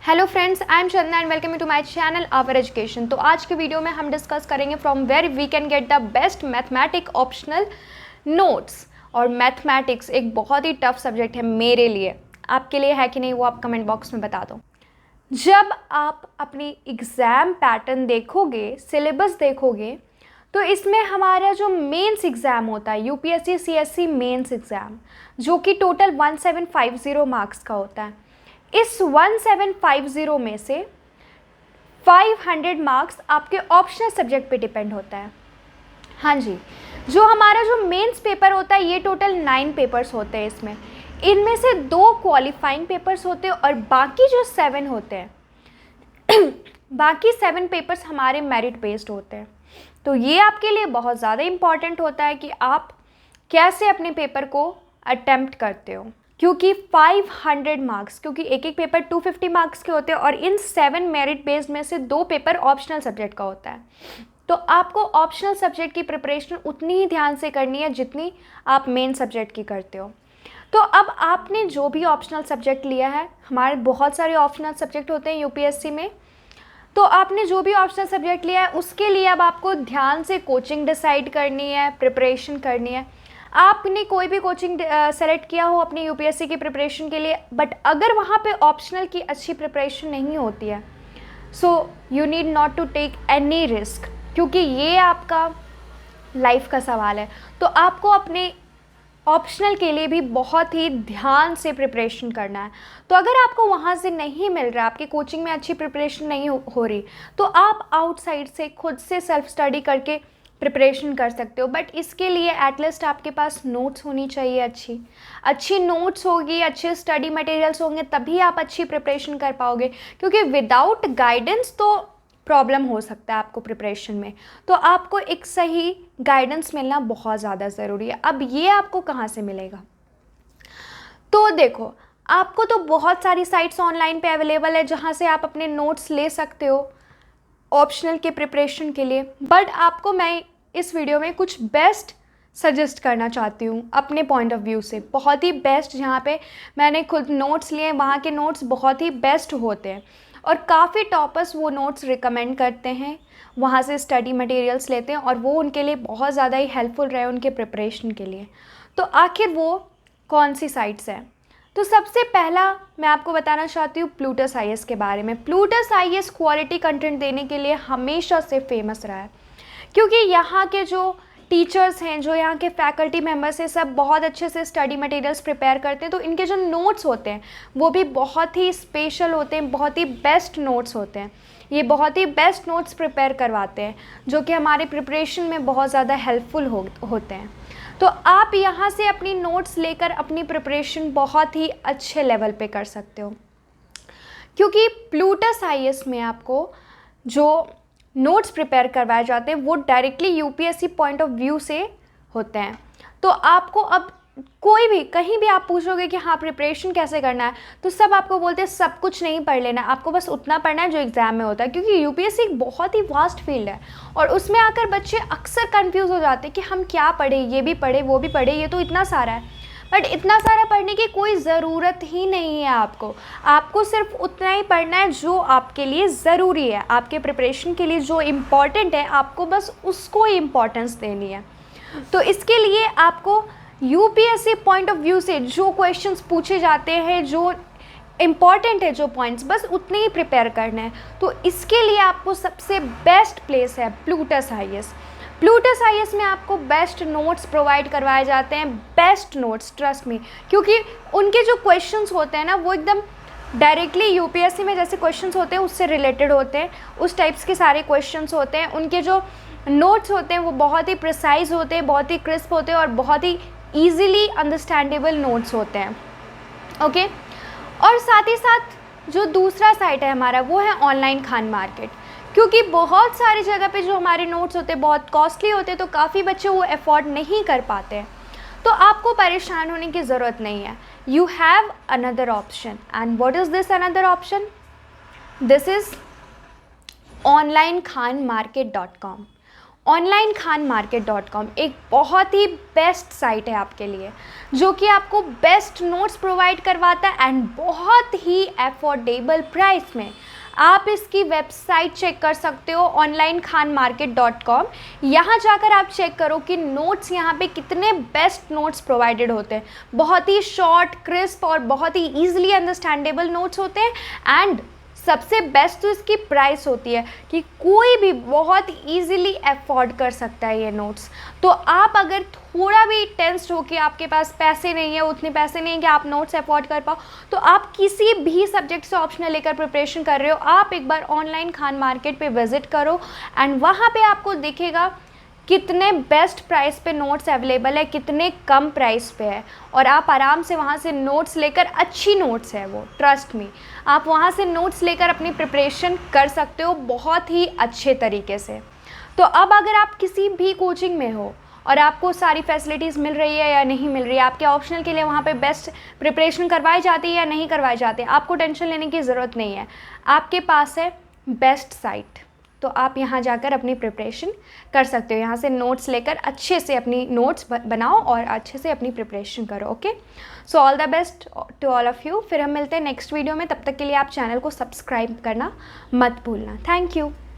Hello friends, I am Chandana and welcome to my channel our education. तो आज के video में हम डिस्कस करेंगे from where we can get the best mathematic optional notes. और mathematics एक बहुत ही टफ सब्जेक्ट है मेरे लिए, आपके लिए है कि नहीं वो आप कमेंट बॉक्स में बता दो। जब आप अपनी एग्ज़ाम पैटर्न देखोगे, सिलेबस देखोगे, तो इसमें हमारा जो मेंस एग्ज़ाम होता है यूपीएससी सीएससी मेंस एग्ज़ाम, जो कि टोटल 1750 मार्क्स का होता है, इस 1750 में से 500 मार्क्स आपके ऑप्शनल सब्जेक्ट पे डिपेंड होता है। हाँ जी, जो हमारा जो मेंस पेपर होता है ये टोटल 9 पेपर्स होते हैं। इनमें से 2 क्वालिफाइंग पेपर्स होते हैं और बाकी जो 7 होते हैं बाकी 7 पेपर्स हमारे मेरिट बेस्ड होते हैं। तो ये आपके लिए बहुत ज़्यादा इम्पॉर्टेंट होता है कि आप कैसे अपने पेपर को अटेम्प्ट करते हो, क्योंकि 500 मार्क्स, क्योंकि एक एक पेपर 250 मार्क्स के होते हैं और इन 7 मेरिट बेस्ड में से 2 पेपर ऑप्शनल सब्जेक्ट का होता है। तो आपको ऑप्शनल सब्जेक्ट की प्रिपरेशन उतनी ही ध्यान से करनी है जितनी आप मेन सब्जेक्ट की करते हो। तो अब आपने जो भी ऑप्शनल सब्जेक्ट लिया है, हमारे बहुत सारे ऑप्शनल सब्जेक्ट होते हैं यूपीएससी में, तो आपने जो भी ऑप्शनल सब्जेक्ट लिया है उसके लिए अब आपको ध्यान से कोचिंग डिसाइड करनी है, प्रिपरेशन करनी है। आपने कोई भी कोचिंग सेलेक्ट किया हो अपनी यूपीएससी की प्रिपरेशन के लिए, बट अगर वहाँ पे ऑप्शनल की अच्छी प्रिपरेशन नहीं होती है, so you need not to take any risk, क्योंकि ये आपका लाइफ का सवाल है। तो आपको अपने ऑप्शनल के लिए भी बहुत ही ध्यान से प्रिपरेशन करना है। तो अगर आपको वहाँ से नहीं मिल रहा, आपकी कोचिंग में अच्छी प्रिपरेशन नहीं हो रही, तो आप आउटसाइड से खुद से सेल्फ स्टडी करके प्रिपरेशन कर सकते हो। बट इसके लिए एटलीस्ट आपके पास नोट्स होनी चाहिए, अच्छी नोट्स होगी, अच्छे स्टडी मटेरियल्स होंगे, तभी आप अच्छी प्रिपरेशन कर पाओगे, क्योंकि विदाउट गाइडेंस तो प्रॉब्लम हो सकता है आपको प्रिपरेशन में। तो आपको एक सही गाइडेंस मिलना बहुत ज़्यादा ज़रूरी है। अब ये आपको कहाँ से मिलेगा? तो देखो, आपको तो बहुत सारी साइट्स ऑनलाइन पे अवेलेबल है जहाँ से आप अपने नोट्स ले सकते हो ऑप्शनल के प्रिपरेशन के लिए। बट आपको मैं इस वीडियो में कुछ बेस्ट सजेस्ट करना चाहती हूँ अपने पॉइंट ऑफ व्यू से, बहुत ही बेस्ट, जहाँ पे मैंने खुद नोट्स लिए, वहाँ के नोट्स बहुत ही बेस्ट होते हैं और काफ़ी टॉपर्स वो नोट्स रिकमेंड करते हैं, वहाँ से स्टडी मटेरियल्स लेते हैं और वो उनके लिए बहुत ज़्यादा ही हेल्पफुल रहे उनके प्रिपरेशन के लिए। तो आखिर वो कौन सी साइट्स हैं? तो सबसे पहला मैं आपको बताना चाहती हूँ प्लूटस आईएएस के बारे में। प्लूटस आईएएस क्वालिटी कंटेंट देने के लिए हमेशा से फेमस रहा है, क्योंकि यहाँ के जो टीचर्स हैं, जो यहाँ के फैकल्टी मेम्बर्स हैं, सब बहुत अच्छे से स्टडी मटेरियल्स प्रिपेयर करते हैं। तो इनके जो नोट्स होते हैं वो भी बहुत ही स्पेशल होते हैं, बहुत ही बेस्ट नोट्स होते हैं। ये बहुत ही बेस्ट नोट्स प्रिपेयर करवाते हैं, जो कि हमारे प्रिपरेशन में बहुत ज़्यादा हेल्पफुल होते हैं। तो आप यहाँ से अपनी नोट्स लेकर अपनी प्रिपरेशन बहुत ही अच्छे लेवल पे कर सकते हो, क्योंकि प्लूटस आईएएस में आपको जो नोट्स प्रिपेयर करवाए जाते हैं वो directly UPSC point of view से होते हैं। तो आपको अब कोई भी कहीं भी आप पूछोगे कि हाँ प्रिपरेशन कैसे करना है, तो सब आपको बोलते हैं सब कुछ नहीं पढ़ लेना, आपको बस उतना पढ़ना है जो एग्ज़ाम में होता है। क्योंकि यूपीएससी एक बहुत ही वास्ट फील्ड है और उसमें आकर बच्चे अक्सर कंफ्यूज हो जाते हैं कि हम क्या पढ़े, ये भी पढ़े वो भी पढ़े, ये तो इतना सारा है। बट इतना सारा पढ़ने की कोई ज़रूरत ही नहीं है। आपको सिर्फ उतना ही पढ़ना है जो आपके लिए ज़रूरी है, आपके प्रिपरेशन के लिए जो इम्पॉर्टेंट है, आपको बस उसको इम्पॉर्टेंस देनी है। तो इसके लिए आपको यूपीएससी पॉइंट ऑफ व्यू से जो क्वेश्चंस पूछे जाते हैं, जो इम्पॉर्टेंट है, जो पॉइंट्स, बस उतने ही प्रिपेयर करना है। तो इसके लिए आपको सबसे बेस्ट प्लेस है प्लूटस आईएएस। प्लूटस आईएएस में आपको बेस्ट नोट्स प्रोवाइड करवाए जाते हैं, बेस्ट नोट्स, ट्रस्ट मी, क्योंकि उनके जो क्वेश्चंस होते हैं ना वो एकदम डायरेक्टली यूपीएससी में जैसे क्वेश्चंस होते हैं उससे रिलेटेड होते हैं, उस टाइप्स के सारे क्वेश्चंस होते हैं। उनके जो नोट्स होते हैं वो बहुत ही प्रिसाइज होते हैं, बहुत ही क्रिस्प होते हैं और बहुत ही ईजिली अंडरस्टैंडेबल नोट्स होते हैं। ओके, और साथ ही साथ जो दूसरा साइट है हमारा वो है ऑनलाइन खान मार्केट, क्योंकि बहुत सारी जगह पे जो हमारे नोट्स होते हैं बहुत कॉस्टली होते हैं, तो काफ़ी बच्चे वो अफोर्ड नहीं कर पाते हैं। तो आपको परेशान होने की ज़रूरत नहीं है, you have another option. And what is this another option? This is onlinekhanmarket.com। onlinekhanmarket.com एक बहुत ही बेस्ट साइट है आपके लिए, जो कि आपको बेस्ट नोट्स प्रोवाइड करवाता है एंड बहुत ही अफोर्डेबल प्राइस में। आप इसकी वेबसाइट चेक कर सकते हो onlinekhanmarket.com। यहाँ जाकर आप चेक करो कि नोट्स यहाँ पे कितने बेस्ट नोट्स प्रोवाइडेड होते हैं। बहुत ही शॉर्ट, क्रिस्प और बहुत ही ईजिली अंडरस्टैंडेबल नोट्स होते हैं एंड सबसे बेस्ट तो इसकी प्राइस होती है कि कोई भी बहुत इजीली अफोर्ड कर सकता है ये नोट्स। तो आप अगर थोड़ा भी टेंस्ड हो कि आपके पास पैसे नहीं है, उतने पैसे नहीं है कि आप नोट्स अफोर्ड कर पाओ, तो आप किसी भी सब्जेक्ट से ऑप्शनल लेकर प्रिपरेशन कर रहे हो, आप एक बार ऑनलाइन खान मार्केट पे विजिट करो एंड वहाँ पे आपको दिखेगा कितने बेस्ट प्राइस पे नोट्स अवेलेबल है, कितने कम प्राइस पे है, और आप आराम से वहाँ से नोट्स लेकर, अच्छी नोट्स है वो, ट्रस्ट मी, आप वहाँ से नोट्स लेकर अपनी प्रिपरेशन कर सकते हो बहुत ही अच्छे तरीके से। तो अब अगर आप किसी भी कोचिंग में हो और आपको सारी फैसिलिटीज़ मिल रही है या नहीं मिल रही है, आपके ऑप्शनल के लिए वहाँ पे बेस्ट प्रिपरेशन करवाई जाती है या नहीं करवाई जाती है, आपको टेंशन लेने की ज़रूरत नहीं है। आपके पास है बेस्ट साइट, तो आप यहाँ जाकर अपनी प्रिपरेशन कर सकते हो। यहाँ से नोट्स लेकर अच्छे से अपनी नोट्स बनाओ और अच्छे से अपनी प्रिपरेशन करो। Okay, so all the best to all of you. फिर हम मिलते हैं नेक्स्ट वीडियो में, तब तक के लिए आप चैनल को सब्सक्राइब करना मत भूलना। Thank you.